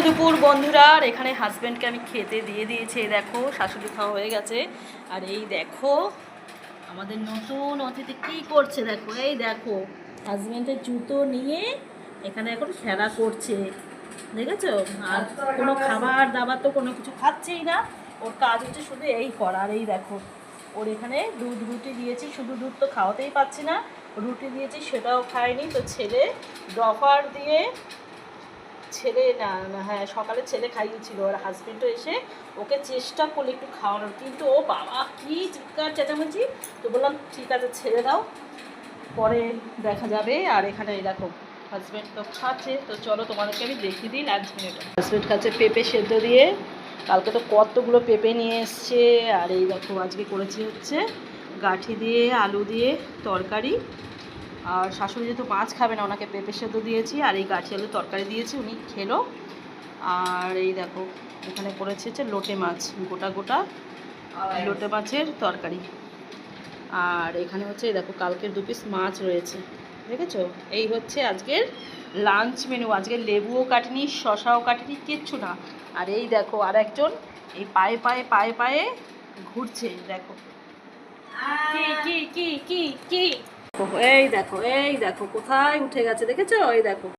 দুপুর বন্ধুরা। আর এখানে হাজব্যান্ডকে আমি খেতে দিয়ে দিয়েছি। এই দেখো শাশুড়ি খাওয়া হয়ে গেছে। আর এই দেখো আমাদের নতুন অতিথি কী করছে, দেখো এই দেখো হাজব্যান্ডের জুতো নিয়ে এখানে এখন খেলা করছে, দেখেছো? আর কোনো খাবার দাবার তো কোনো কিছু খাচ্ছেই না, ওর কাজ হচ্ছে শুধু এই করা। আর এই দেখো ওর এখানে দুধ রুটি দিয়েছি, শুধু দুধ তো খাওয়াতেই পাচ্ছি না, রুটি দিয়েছি সেটাও খায়নি। তো ছেলে ড্রপার দিয়ে ছেলে না না হ্যাঁ সকালে ছেলে খাইয়েছিল, ওর হাজব্যান্ডও এসে ওকে চেষ্টা করলে একটু খাওয়ানোর, কিন্তু ও বাবা কী চিৎকার চেঁচামেচি। তো বললাম ঠিক আছে ছেড়ে দাও, পরে দেখা যাবে। আর এখানে এই দেখো হাজব্যান্ড তো খাচ্ছে, তো চলো তোমাদেরকে আমি দেখিয়ে দিই লাঞ্চ মেনুটা। হাজব্যান্ড খাচ্ছে পেঁপে সেদ্ধ দিয়ে, কালকে তো কতগুলো পেঁপে নিয়ে এসছে। আর এই দেখো আজকে করেছি হচ্ছে গাঠি দিয়ে আলু দিয়ে তরকারি। আর শাশুড়ি যেহেতু মাছ খাবে না, ওনাকে পেঁপে সেদ্ধ দিয়েছি আর এই গাঠি আলু তরকারি দিয়েছি, উনি খেলো। আর এই দেখো এখানে করেছে হচ্ছে লোটে মাছ, গোটা গোটা লোটে মাছের তরকারি। আর এখানে হচ্ছে এই দেখো কালকের 2 পিস মাছ রয়েছে, দেখেছো? এই হচ্ছে আজকের লাঞ্চ মেনু। আজকে লেবুও কাটিনি, শশাও কাটিনি, কিচ্ছু না। আর এই দেখো আর একজন এই পায়ে পায়ে পায়ে পায়ে ঘুরছে, দেখো কি কি কি কি কি এই দেখো কোথায় উঠে গেছে, দেখেছো? এই দেখো।